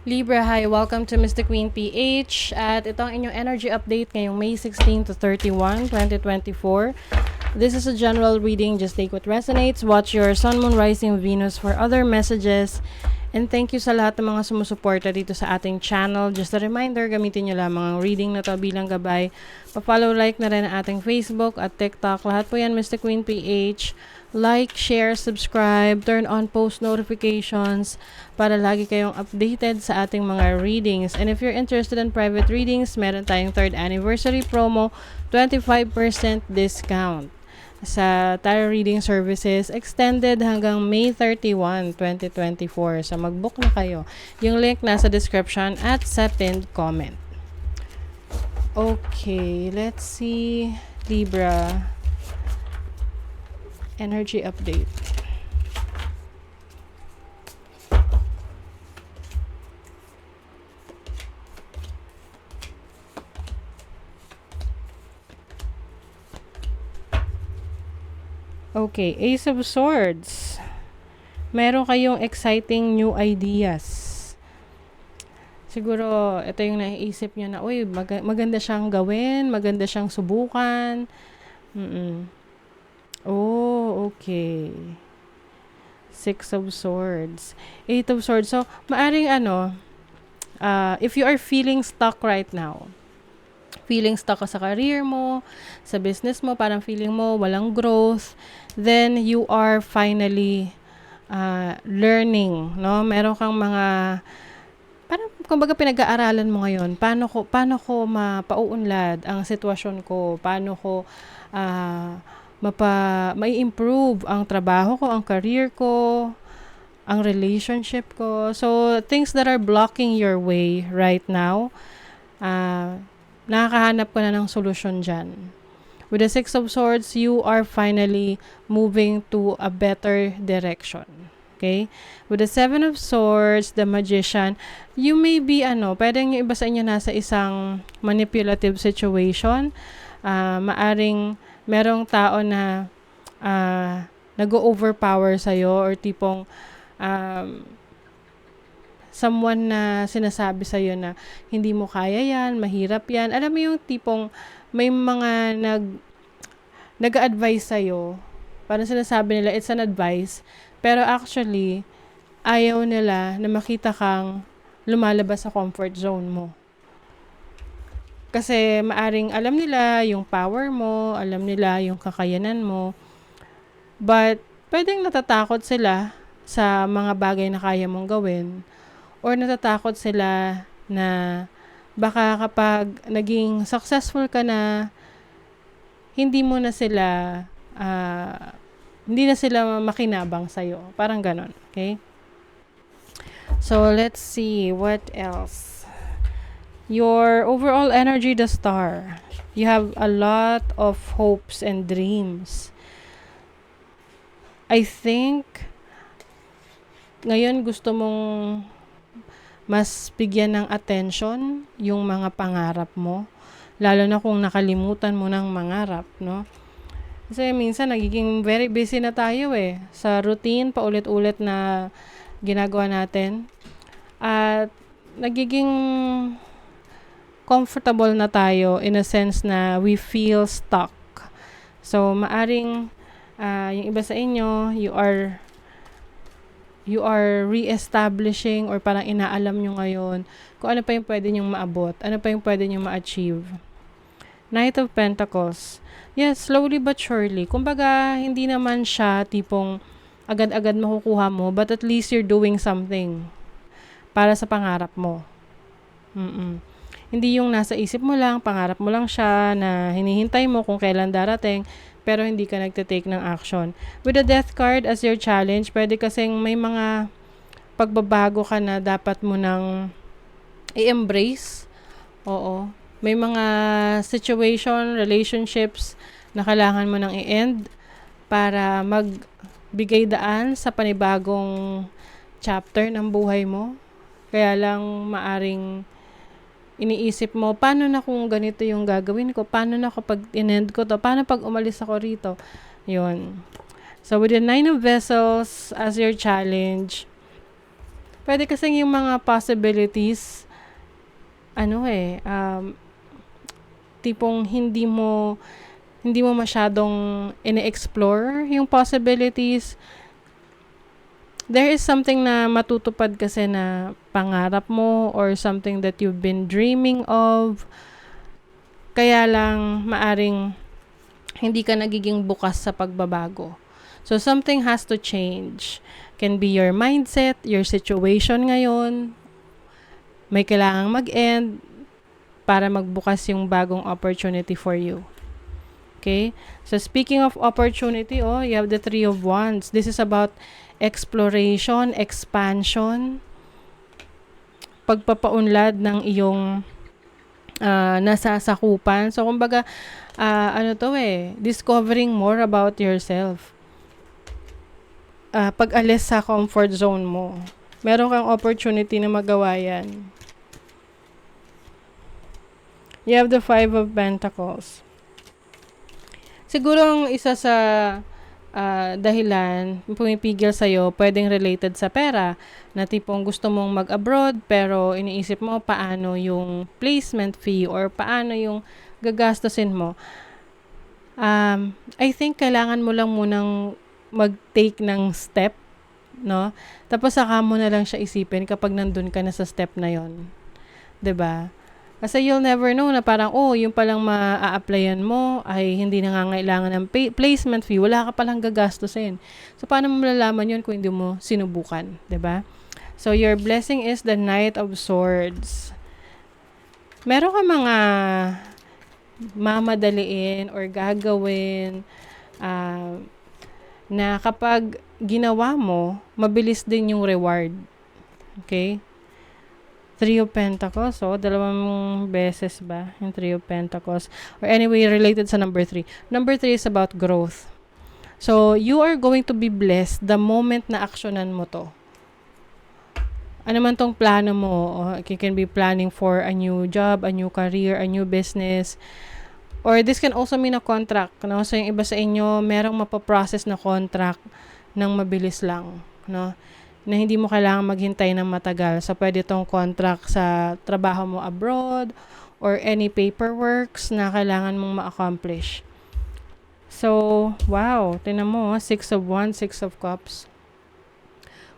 Libra, hi! Welcome to Mr. Queen PH at ito ang inyong energy update ngayong May 16 to 31, 2024. This is a general reading. Just take what resonates. Watch your Sun, Moon, Rising, Venus for other messages. And thank you sa lahat ng mga sumusuporta dito sa ating channel. Just a reminder, gamitin nyo lamang ang reading na to bilang gabay. Pa-follow, like na rin ang ating Facebook at TikTok. Lahat po yan, Mr. Queen PH. Like, share, subscribe, turn on post notifications para lagi kayong updated sa ating mga readings. And if you're interested in private readings, meron tayong 3rd anniversary promo, 25% discount sa tarot reading services extended hanggang May 31, 2024. So mag-book na kayo. Yung link nasa description at sa pinned comment. Okay, let's see. Libra energy update. Okay, Ace of Swords. Meron kayong exciting new ideas. Siguro, ito yung naiisip nyo na, uy, maganda siyang gawin, maganda siyang subukan. Oh, okay. 6 of Swords. 8 of Swords. So, maaring if you are feeling stuck right now, feeling stuck ka sa career mo, sa business mo, parang feeling mo walang growth, then you are finally learning, no? Meron kang mga parang kumbaga pinag-aaralan mo ngayon, paano ko mapauunlad ang sitwasyon ko, paano ko mai-improve ang trabaho ko, ang career ko, ang relationship ko. So, things that are blocking your way right now, nakakahanap ko na ng solusyon dyan. With the 6 of Swords, you are finally moving to a better direction. Okay? With the 7 of Swords, the Magician, you may be, pwedeng yung iba sa inyo nasa isang manipulative situation. Maaring merong tao na nag-overpower sa'yo or tipong someone na sinasabi sa'yo na hindi mo kaya yan, mahirap yan. Alam mo yung tipong may mga nag-a-advise sa'yo. Parang sinasabi nila, it's an advice. Pero actually, ayaw nila na makita kang lumalabas sa comfort zone mo. Kasi maaring alam nila yung power mo, alam nila yung kakayanan mo. But, pwedeng natatakot sila sa mga bagay na kaya mong gawin. Or natatakot sila na baka kapag naging successful ka na, hindi na sila makinabang sa'yo. Parang ganon. Okay? So, let's see. What else? Your overall energy, the Star. You have a lot of hopes and dreams. I think, ngayon gusto mong mas bigyan ng attention yung mga pangarap mo. Lalo na kung nakalimutan mo ng mangarap, no? Kasi minsan nagiging very busy na tayo sa routine, paulit-ulit na ginagawa natin. At nagiging comfortable na tayo in a sense na we feel stuck. So, maaring yung iba sa inyo, you are re-establishing or parang inaalam nyo ngayon kung ano pa yung pwede nyong maabot, ano pa yung pwede nyong ma-achieve. Knight of Pentacles. Yes, slowly but surely. Kumbaga, hindi naman siya tipong agad-agad makukuha mo, but at least you're doing something para sa pangarap mo. Hindi yung nasa isip mo lang, pangarap mo lang siya, na hinihintay mo kung kailan darating, pero hindi ka nagte-take ng action. With the Death card as your challenge, pwede kasing may mga pagbabago ka na dapat mo nang i-embrace. Oo. May mga situation, relationships na kailangan mo nang i-end para magbigay daan sa panibagong chapter ng buhay mo. Kaya lang maaring iniisip mo, paano na kung ganito yung gagawin ko? Paano na kapag in-end ko to? Paano pag umalis ako rito? Yun. So, with the 9 of Vessels as your challenge, Pwede kasing yung mga possibilities, tipong hindi mo masyadong ine-explore yung possibilities. There is something na matutupad kasi na pangarap mo or something that you've been dreaming of. Kaya lang maaring hindi ka nagiging bukas sa pagbabago. So something has to change. Can be your mindset, your situation ngayon. May kailangang mag-end para magbukas yung bagong opportunity for you. Okay? So speaking of opportunity, you have the Three of Wands. This is about exploration, expansion, pagpapaunlad ng iyong nasasakupan. So kumbaga, discovering more about yourself. Pag-alis sa comfort zone mo. Meron kang opportunity na magawa yan. You have the Five of Pentacles. Siguro ang isa sa dahilan pumipigil sa'yo, pwedeng related sa pera, na tipong gusto mong mag-abroad, pero iniisip mo paano yung placement fee or paano yung gagastusin mo. I think kailangan mo lang munang mag-take ng step, no? Tapos saka mo na lang siya isipin kapag nandun ka na sa step na yon. 'Di ba? Kasi you'll never know na parang, yung palang ma-a-applyan mo ay hindi nangangailangan ng placement fee, wala ka palang gagastusin. So, paano mo malalaman yun kung hindi mo sinubukan, 'di ba? So, your blessing is the Knight of Swords. Meron ka mga mamadaliin or gagawin na kapag ginawa mo, mabilis din yung reward. Okay? Three of Pentacles. So, dalawang beses ba yung Three of Pentacles? Or anyway, related sa number 3. Number 3 is about growth. So, you are going to be blessed the moment na aksyonan mo to. Ano man tong plano mo, you can be planning for a new job, a new career, a new business, or this can also mean a contract, no? So, yung iba sa inyo, merong mapaprocess na contract ng mabilis lang, no? Na hindi mo kailangan maghintay ng matagal. So, pwede itong contract sa trabaho mo abroad or any paperworks na kailangan mong ma-accomplish. So, wow. Tingnan mo, 6 of Wands, 6 of Cups.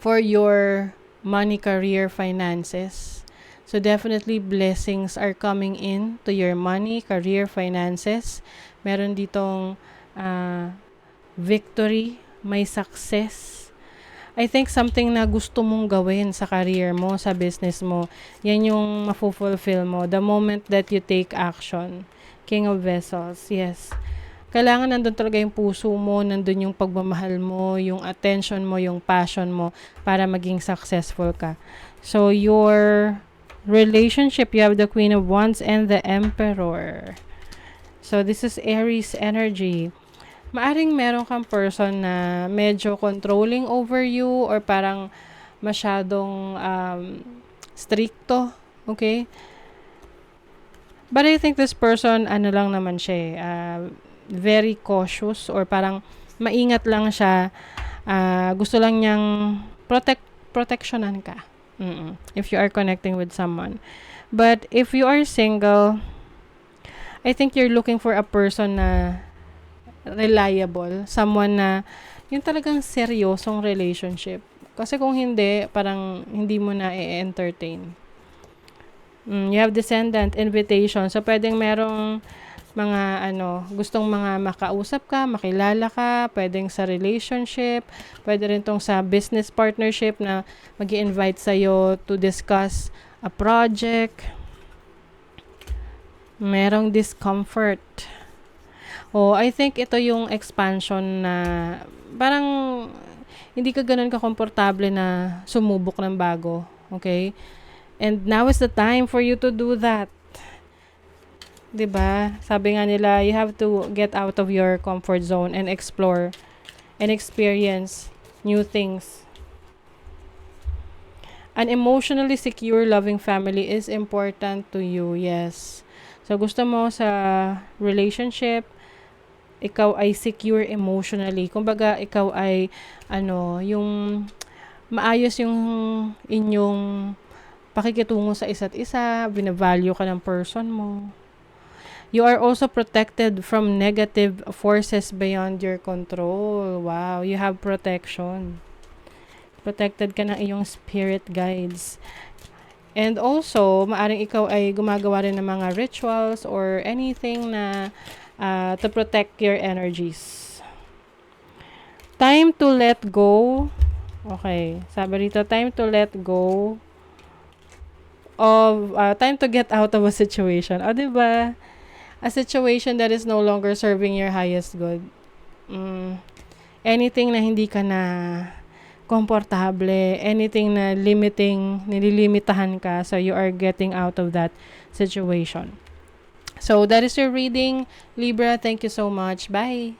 For your money, career, finances. So, definitely blessings are coming in to your money, career, finances. Meron ditong victory, may success. I think something na gusto mong gawin sa career mo, sa business mo, yan yung mafulfill mo the moment that you take action. King of Vessels, yes. Kailangan nandun talaga yung puso mo, nandun yung pagmamahal mo, yung attention mo, yung passion mo para maging successful ka. So, your relationship, you have the Queen of Wands and the Emperor. So, this is Aries energy. Maaring meron kang person na medyo controlling over you or parang masyadong stricto, okay? But I think this person, lang naman siya, very cautious or parang maingat lang siya. Gusto lang niyang protectionan ka. If you are connecting with someone. But if you are single, I think you're looking for a person na reliable, someone na yung talagang seryosong relationship. Kasi kung hindi, parang hindi mo na i-entertain. You have Descendant, invitation. So, pwedeng merong mga gustong mga makausap ka, makilala ka, pwedeng sa relationship, pwede rin tong sa business partnership na mag-i-invite sa'yo to discuss a project. Merong discomfort. I think ito yung expansion na parang hindi ka ganun ka-komportable na sumubok ng bago. Okay? And now is the time for you to do that. 'Di ba? Sabi nga nila, you have to get out of your comfort zone and explore and experience new things. An emotionally secure, loving family is important to you. Yes. So, gusto mo sa relationship, ikaw ay secure emotionally. Kumbaga, ikaw ay, yung maayos yung inyong pakikitungo sa isa't isa, binavalue ka ng person mo. You are also protected from negative forces beyond your control. Wow, you have protection. Protected ka ng iyong spirit guides. And also, maaring ikaw ay gumagawa rin ng mga rituals or anything na to protect your energies. Time to let go. Okay, sabi rito, time to let go of, time to get out of a situation. O, diba? A situation that is no longer serving your highest good. Anything na hindi ka na komportable, anything na nililimitahan ka, so you are getting out of that situation. So that is your reading, Libra. Thank you so much. Bye.